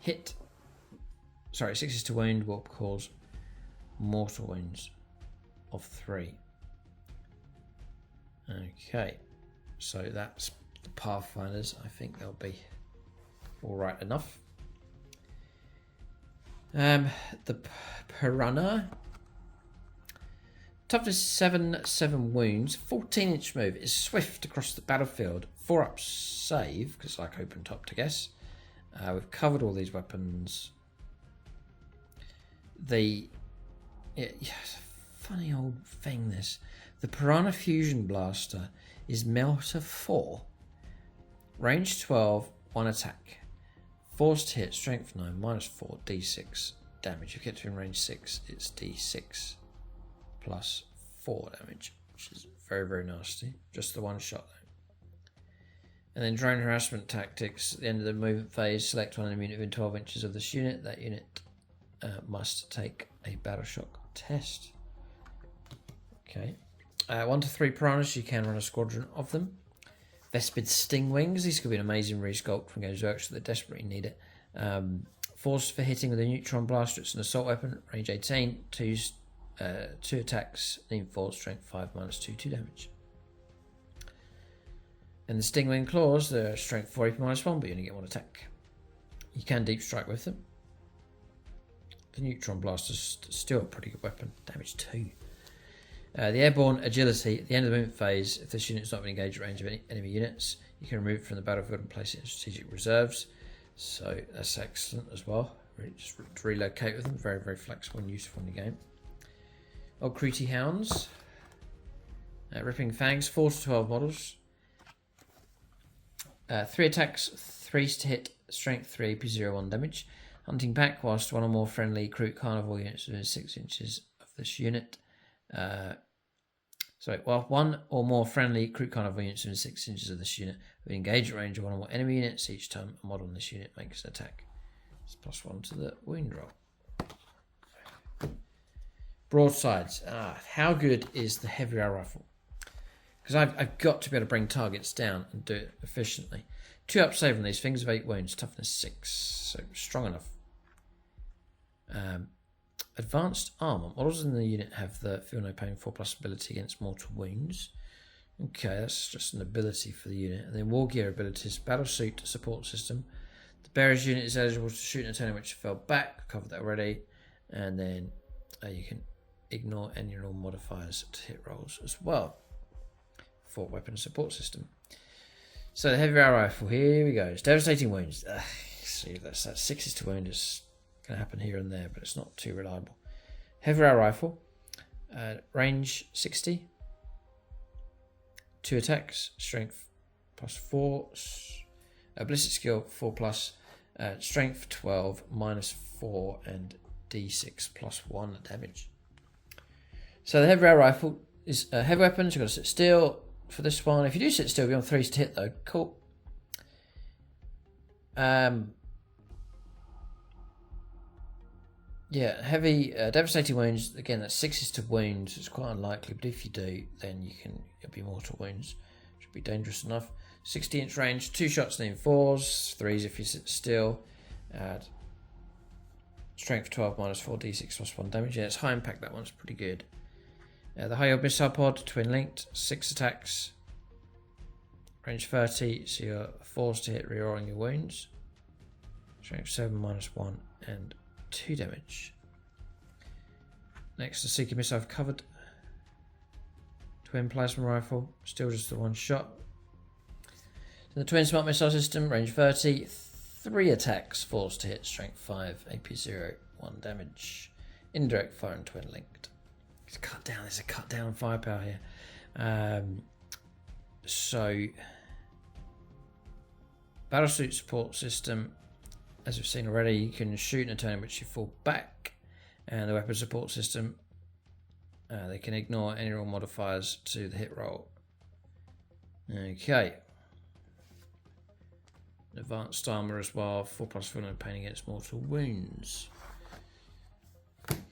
hit. Sorry, 6 is to wound. Will cause mortal wounds of 3. Okay, so that's the Pathfinders. I think they'll be alright enough. The Piranha. Toughness 7, 7 wounds, 14-inch move, is swift across the battlefield, 4-up save, because it's like open top to guess. We've covered all these weapons. Funny old thing this. The Piranha Fusion Blaster is Melter 4, range 12, 1 attack. Forced hit, strength 9, minus 4, d6 damage. If you get to in range 6, it's d6 plus 4 damage, which is very, very nasty. Just the one shot though. And then drone harassment tactics. At the end of the movement phase, select one enemy unit within 12 inches of this unit. That unit must take a battle shock test. Okay. 1 to 3 piranhas, you can run a squadron of them. Vespid Stingwings, these could be an amazing resculpt from Games Workshop that desperately need it. Force for hitting with a neutron blaster, it's an assault weapon, range 18, 2 attacks, need 4, strength 5, minus 2, 2 damage. And the Stingwing Claws, they're strength 4, AP minus 1, but you only get 1 attack. You can deep strike with them. The neutron blaster's still a pretty good weapon, damage 2. The airborne agility, at the end of the movement phase, if this unit is not been engaged at range of any enemy units, you can remove it from the battlefield and place it in strategic reserves. So that's excellent as well. Just to relocate with them, very, very flexible and useful in the game. Old Hounds, Ripping Fangs, 4 to 12 models. 3 attacks, 3 to hit, strength 3, AP 1 damage. Hunting Pack, whilst one or more friendly Kroot Carnivore units within 6 inches of this unit. One or more friendly Kroot Carnivore units within 6 inches of this unit will engage at range of one or more enemy units each time a model in this unit makes an attack. It's +1 to the wound roll. Broadsides. How good is the heavy arrow rifle? Because I've got to be able to bring targets down and do it efficiently. 2-up save on these things of 8 wounds, toughness 6, so strong enough. Advanced armor. Models in the unit have the Feel No Pain 4+ ability against mortal wounds. Okay, that's just an ability for the unit. And then war gear abilities, battle suit support system. The bearer's unit is eligible to shoot an attacker which fell back. I've covered that already. And then you can ignore any and all modifiers to hit rolls as well. For weapon support system. So the heavy arrow rifle, here we go. It's devastating wounds. See, that 6 is to wound. It's going to happen here and there, but it's not too reliable. Heavy arrow rifle, range 60, 2 attacks, strength +4, ballistic skill 4+, strength 12, -4, and d6 +1 damage. So the heavy arrow rifle is heavy weapons. You've got to sit still for this one. If you do sit still, you'll be on 3s to hit though. Cool. Yeah, heavy devastating wounds. Again, that's 6 is to wounds. It's quite unlikely, but if you do, then it'll be mortal wounds. Should be dangerous enough. 60-inch range, 2 shots needing 4s, 3s if you sit still. Strength 12 -4, d6 +1 damage. Yeah, it's high impact. That one's pretty good. The high yield missile pod, twin linked, 6 attacks, range 30, so you're forced to hit rerolling your wounds. Strength 7 -1 and 2 damage. Next, the Seeker missile I've covered. Twin plasma rifle, still just the one shot. So the twin smart missile system, range 30, 3 attacks, forced to hit, strength 5, AP 0, 1 damage. Indirect fire and twin linked. It's cut down. There's a cut down firepower here. So battlesuit support system. As we've seen already, you can shoot in a turn in which you fall back, and the weapon support system, they can ignore any roll modifiers to the hit roll. Okay. Advanced armor as well, 4+ Feel No Pain against mortal wounds.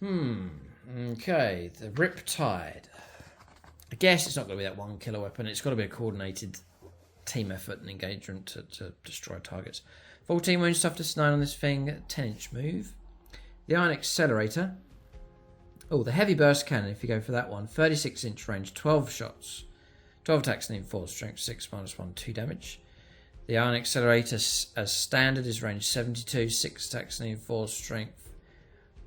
Okay, the Riptide. I guess it's not going to be that one killer weapon. It's got to be a coordinated team effort and engagement to destroy targets. 14 wounds, toughness 9 on this thing, 10-inch move. The Iron Accelerator. Oh, the Heavy Burst Cannon, if you go for that one. 36-inch range, 12 shots. 12 attacks and 4, strength 6, -1, 2 damage. The Iron Accelerator as standard is range 72, 6 attacks and 4, strength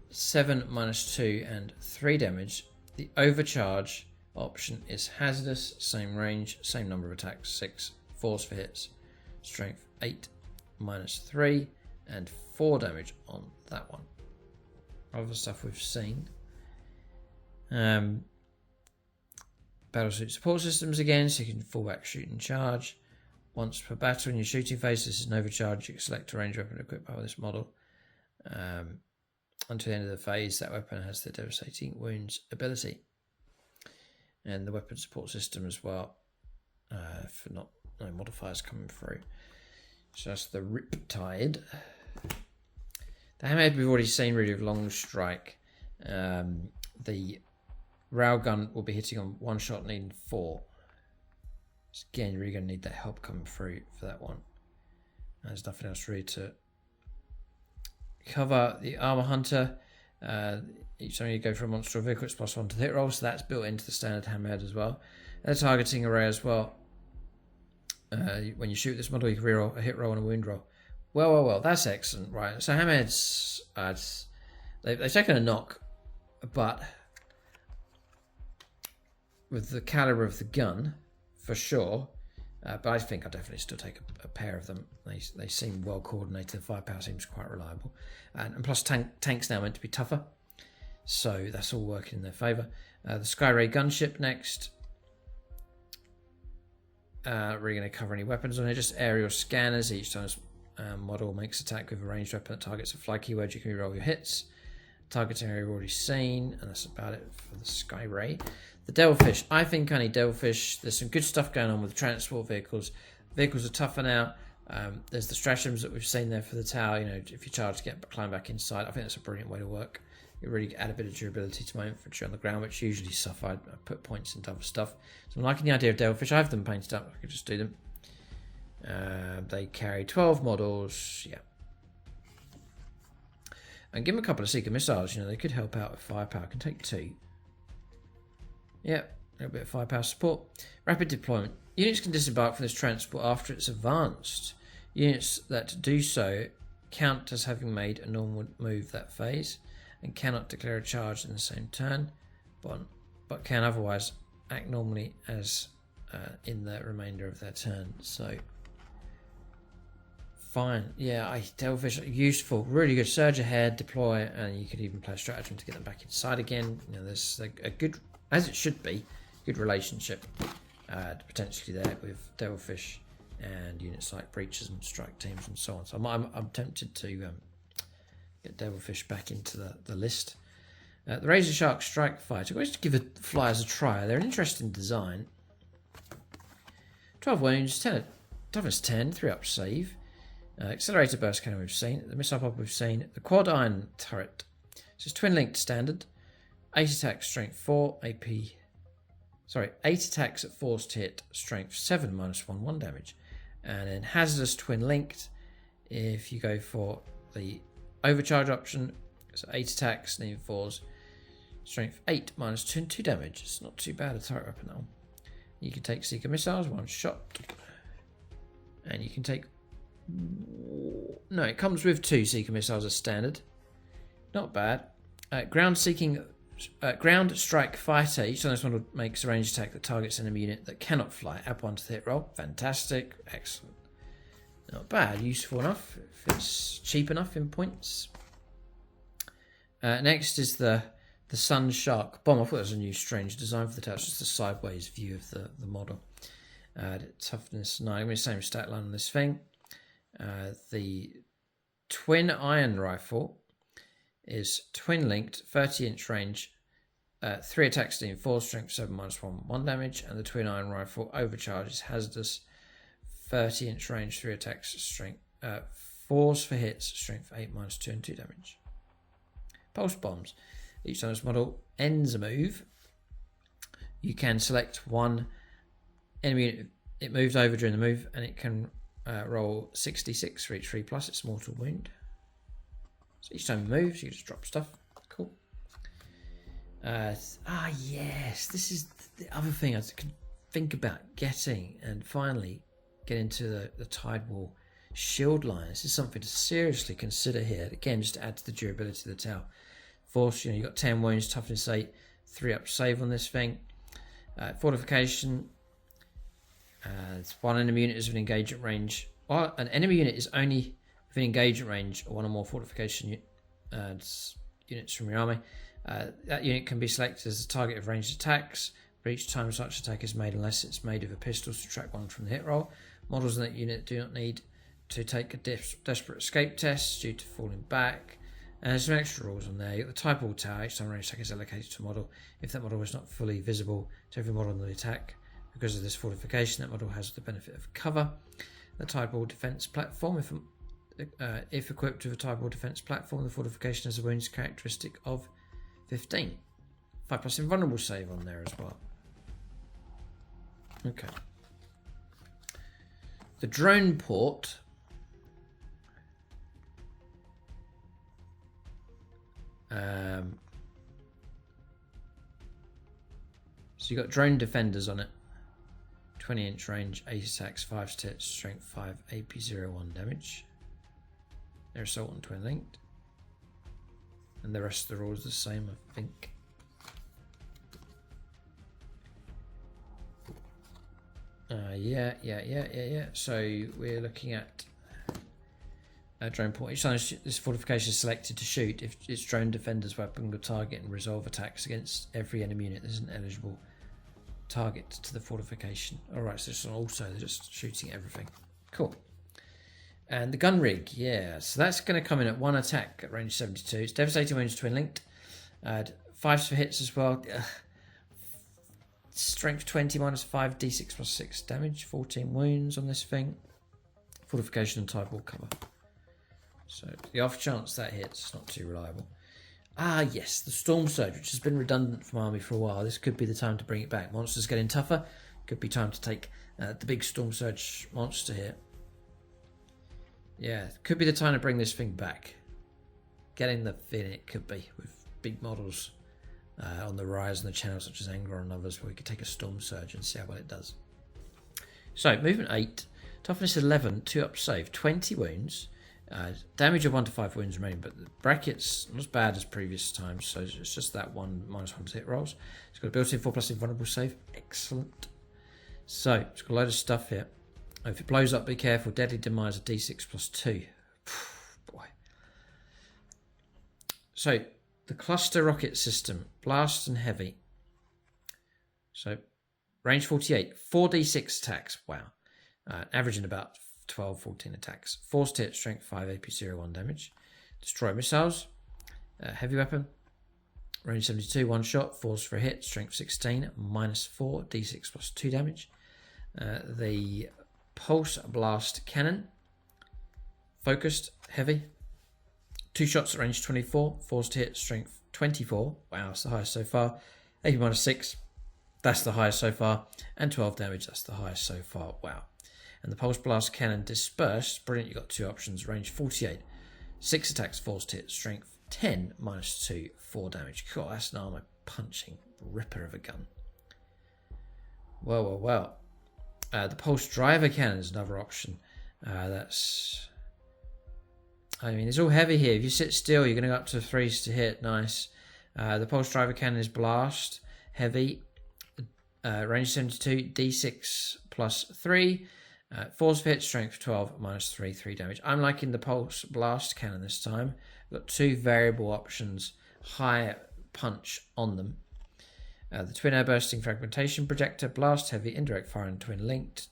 7, -2, and 3 damage. The Overcharge option is hazardous, same range, same number of attacks, 6, force for hits, strength 8, -3, and 4 damage on that one. Other stuff we've seen. Battlesuit support systems again, so you can fall back, shoot and charge. Once per battle in your shooting phase, this is an overcharge. You can select a range weapon equipped by this model. Until the end of the phase, that weapon has the devastating wounds ability. And the weapon support system as well, for no modifiers coming through. So that's the Riptide. The Hammerhead we've already seen, really, with long strike. The railgun will be hitting on 1 shot, needing 4. So again, you're really going to need that help coming through for that one. There's nothing else really to cover. The Armor Hunter, each time you go for a monster or vehicle, it's +1 to the hit roll, so that's built into the standard Hammerhead as well. And the targeting array as well. When you shoot this model, you can reroll a hit roll and a wound roll. Well, that's excellent, right? So Hammerheads, they've taken a knock, but with the caliber of the gun, for sure. But I think I'll definitely still take a pair of them. They seem well coordinated. The firepower seems quite reliable, and plus tanks now meant to be tougher, so that's all working in their favour. The Skyray gunship next. Really going to cover any weapons on it. Just aerial scanners. Each time this model makes attack with a ranged weapon that targets a fly keyword, you can reroll your hits. Targeting area we've already seen, and that's about it for the Skyray. The Devilfish. I think I need Devilfish. There's some good stuff going on with transport vehicles. Vehicles are tougher now. There's the Strategems that we've seen there for the tower. You know, if you charge to climb back inside, I think that's a brilliant way to work. You really add a bit of durability to my infantry on the ground, which usually suffer. I put points into other stuff. So I'm liking the idea of Devilfish. I have them painted up. I could just do them. They carry 12 models. Yeah. And give them a couple of Seeker missiles. You know, they could help out with firepower. I can take 2. Yep, a little bit of firepower support. Rapid deployment. Units can disembark from this transport after it's advanced. Units that do so count as having made a normal move that phase and cannot declare a charge in the same turn, but can otherwise act normally as in the remainder of their turn. So, fine. Yeah, Devilfish, useful. Really good. Surge ahead, deploy, and you could even play a stratagem to get them back inside again. You know, there's a good, as it should be, good relationship potentially there with Devilfish and units like Breaches and Strike Teams and so on. So I'm tempted to get Devilfish back into the list. The Razor Shark Strike Fighter. I'm going to give the Flyers a try. They're an interesting design. 12 wounds, 10 toughness 10, 3 up save. Accelerator Burst Cannon we've seen. The Missile Pop we've seen. The Quad Iron Turret. So it's twin linked standard. 8 attacks, strength 4, 8 attacks at forced hit, strength 7, -1, 1 damage. And then hazardous twin linked, if you go for the overcharge option, so 8 attacks, needing 4s, strength 8, -2 and 2 damage. It's not too bad a turret weapon now. You can take Seeker missiles, 1 shot. And you can take... No, it comes with 2 Seeker missiles as standard. Not bad. Ground Strike Fighter. Each time this one makes a ranged attack that targets an enemy unit that cannot fly. Add 1 to the hit roll. Fantastic. Excellent. Not bad. Useful enough. If it's cheap enough in points. Next is the Sun Shark Bomb. I thought it was a new strange design for the tower. It's just a sideways view of the model. Toughness 9. I'm going to same stat line on this thing. The Twin Iron Rifle is twin linked, 30-inch range, 3 attacks, dealing 4, strength 7, -1, 1 damage, and the Twin Iron Rifle overcharge is hazardous, 30-inch range, 3 attacks, strength 4s for hits, strength 8, -2 and 2 damage. Pulse Bombs. Each time this model ends a move, you can select one enemy unit. It moved over during the move, and it can roll 66 for each 3+ its mortal wound. So each time it moves, you just drop stuff. Cool. Yes, this is the other thing I could think about getting, and finally get into the Tidewall shield line. This is something to seriously consider here. Again, just to add to the durability of the towel. Force, you've got 10 wounds, toughness 8, 3 up save on this thing. Fortification. It's one enemy unit is within engagement range. Well, an enemy unit is only within engagement range or one or more fortification units from your army. That unit can be selected as a target of ranged attacks, but each time such attack is made, unless it's made with a pistol, subtract 1 from the hit roll. Models in that unit do not need to take a desperate escape test due to falling back. And there's some extra rules on there. You've got the type all tower. Each time a ranged attack is allocated to a model, if that model is not fully visible to every model on the attack, because of this fortification, that model has the benefit of cover. The type all defense platform. If equipped with a type all defense platform, the fortification has a wounds characteristic of 15. 5+ invulnerable save on there as well. Okay. The drone port. So you've got drone defenders on it. 20-inch range, 8 attacks, 5 stats, strength 5, AP01 damage. They're assault and twin linked. And the rest of the rules are the same, I think. Yeah. So we're looking at a drone port. Each time this fortification is selected to shoot, if its drone defender's weapon will target and resolve attacks against every enemy unit that isn't eligible target to the fortification. Alright, so it's also they're just shooting everything. Cool. And the gun rig, yeah, so that's going to come in at 1 attack at range 72. It's devastating wounds twin linked. 5s for hits as well. Strength 20 minus 5, d6 plus 6 damage. 14 wounds on this thing. Fortification and type will cover. So the off chance that hits, it's not too reliable. Yes, the Stormsurge, which has been redundant from Army for a while. This could be the time to bring it back. Monsters getting tougher. Could be time to take the big Stormsurge monster here. Yeah, could be the time to bring this thing back. Getting the feeling it could be with big models on the rise in the channel, such as Angler and others, where we could take a Stormsurge and see how well it does. So, movement 8, toughness 11, 2 up save, 20 wounds. Damage of 1 to 5 wounds remaining, but the brackets not as bad as previous times, so it's just that -1 to hit rolls. It's got a built-in 4+ invulnerable save. Excellent. So it's got a load of stuff here. If it blows up, be careful. Deadly demise of d6 plus 2. Boy. So the cluster rocket system, blast and heavy. So range 48, 4d6 attacks. Wow. Averaging about 12, 14 attacks. Force hit, strength 5, AP01 damage. Destroy missiles. Heavy weapon. Range 72, 1 shot. Force for a hit, strength 16, -4, d6 plus 2 damage. The pulse blast cannon. Focused, heavy. 2 shots at range 24. Force to hit, strength 24. Wow, that's the highest so far. AP -6. That's the highest so far. And 12 damage, that's the highest so far. Wow. And the Pulse Blast Cannon dispersed. Brilliant, you've got 2 options. Range 48. 6 attacks, forced hit, strength 10, -2, 4 damage. God, that's an armor punching ripper of a gun. Well. The Pulse Driver Cannon is another option. It's all heavy here. If you sit still, you're going to go up to 3s to hit. Nice. The Pulse Driver Cannon is blast, heavy. Range 72, d6 plus 3. Force hit, strength 12, -3, 3 damage. I'm liking the Pulse Blast Cannon this time. We've got 2 variable options, high punch on them. The Twin Air Bursting Fragmentation Projector, blast, heavy, indirect fire, and twin linked.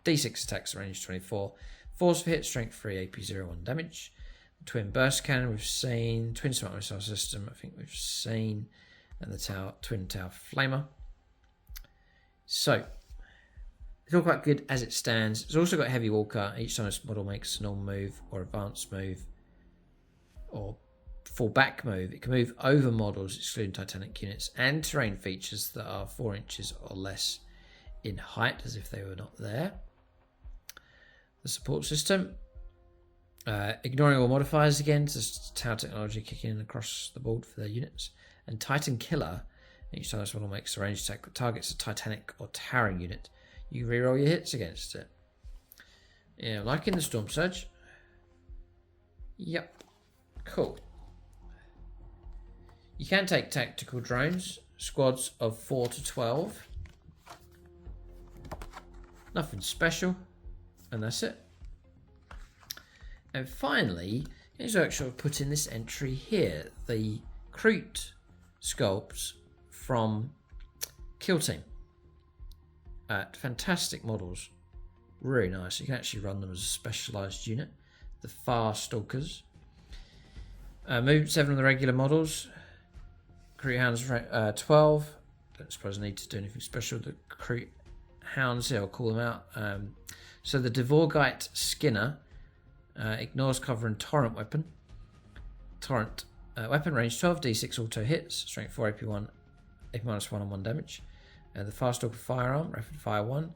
d6 attacks, range 24. Force hit, strength 3, AP01 damage. The Twin Burst Cannon we've seen. Twin Smart Missile System I think we've seen. And the Twin Tower Flamer. So, it's all quite good as it stands. It's also got Heavy Walker. Each time this model makes a normal move or advanced move or full back move. It can move over models, excluding Titanic units, and terrain features that are 4 inches or less in height, as if they were not there. The support system. Ignoring all modifiers again, just Tau technology kicking in across the board for their units. And Titan Killer. Each time this model makes a ranged attack that targets a Titanic or towering unit, you reroll your hits against it. Yeah, like in the Stormsurge. Yep. Cool. You can take tactical drones, squads of 4 to 12. Nothing special. And that's it. And finally, here's where I sort of put in this entry here. The Crute sculpts from Kill Team. Fantastic models. Really nice. You can actually run them as a specialised unit. The Far Stalkers. Movement 7 of the regular models. Crute Hounds 12. Don't suppose I need to do anything special with the Crute Hounds here. I'll call them out. So the Devorgite Skinner ignores cover and Torrent weapon. Torrent weapon range 12, d6 auto hits, strength 4, AP1, AP-1 on 1 damage. The Far Stalker firearm, rapid fire 1,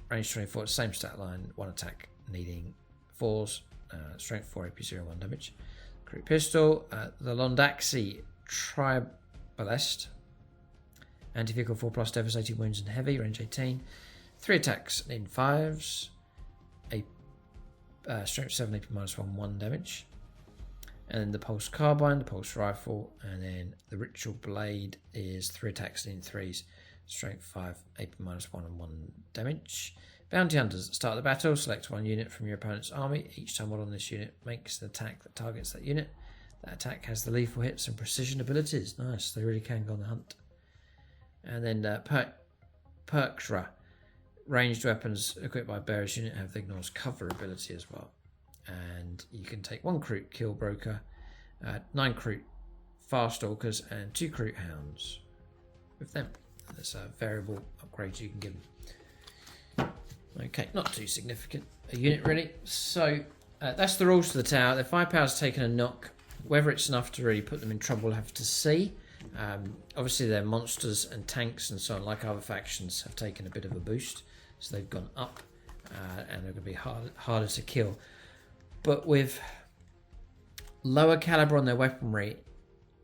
range 24, same stat line, 1 attack, needing 4s, strength 4, AP0, 1 damage. Crute pistol, the Londaxi Tribalist, anti-vehicle 4+, devastating wounds and heavy, range 18, 3 attacks, needing 5s, strength 7, AP-1, 1 damage. And then the Pulse Carbine, the Pulse Rifle, and then the Ritual Blade is 3 attacks in 3s, strength 5, AP-1 and 1 damage. Bounty Hunters, at the start of the battle, select 1 unit from your opponent's army. Each time one on this unit makes an attack that targets that unit. That attack has the lethal hits and precision abilities. Nice, they really can go on the hunt. And then Perkra, ranged weapons equipped by Bearer's unit have the ignores cover ability as well. And you can take 1 Crute Kill Broker, 9 Crute Far Stalkers, and 2 Crute Hounds with them. There's a variable upgrade you can give them. Okay, not too significant a unit really. So that's the rules for the tower. Their firepower's taken a knock. Whether it's enough to really put them in trouble, we'll have to see. Obviously their monsters and tanks and so on, like other factions, have taken a bit of a boost. So they've gone up and they're going to be harder to kill. But with lower caliber on their weaponry,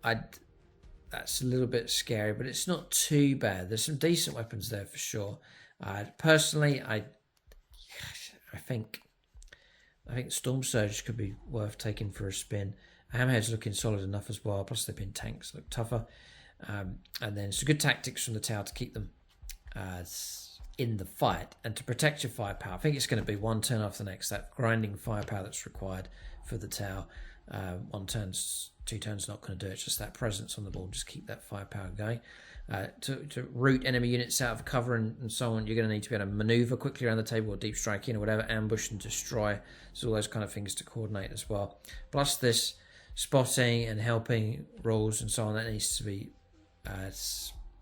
that's a little bit scary, but it's not too bad. There's some decent weapons there for sure. Personally, I think Stormsurge could be worth taking for a spin. Hammerhead's looking solid enough as well, plus they've been tanks, look tougher. And then some good tactics from the tower to keep them in the fight and to protect your firepower. I think it's going to be 1 turn after the next, that grinding firepower that's required for the tower. 1 turn, 2 turns not going to do it, just that presence on the board, just keep that firepower going. To root enemy units out of cover and so on, you're going to need to be able to maneuver quickly around the table or deep strike in or whatever, ambush and destroy. So all those kind of things to coordinate as well. Plus this spotting and helping rules and so on, that needs to be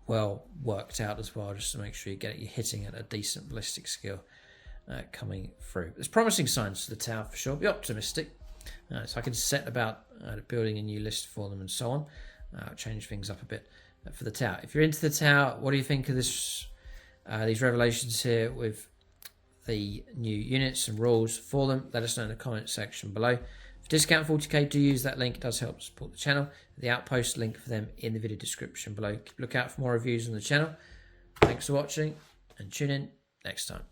well worked out as well, just to make sure you're hitting at a decent ballistic skill coming through. There's promising signs for the tower for sure. Be optimistic. So I can set about building a new list for them and so on. Change things up a bit for the tower. If you're into the tower, what do you think of this? These revelations here with the new units and rules for them? Let us know in the comments section below. For discount 40k, do use that link. It does help support the channel. The Outpost link for them in the video description below. Look out for more reviews on the channel. Thanks for watching and tune in next time.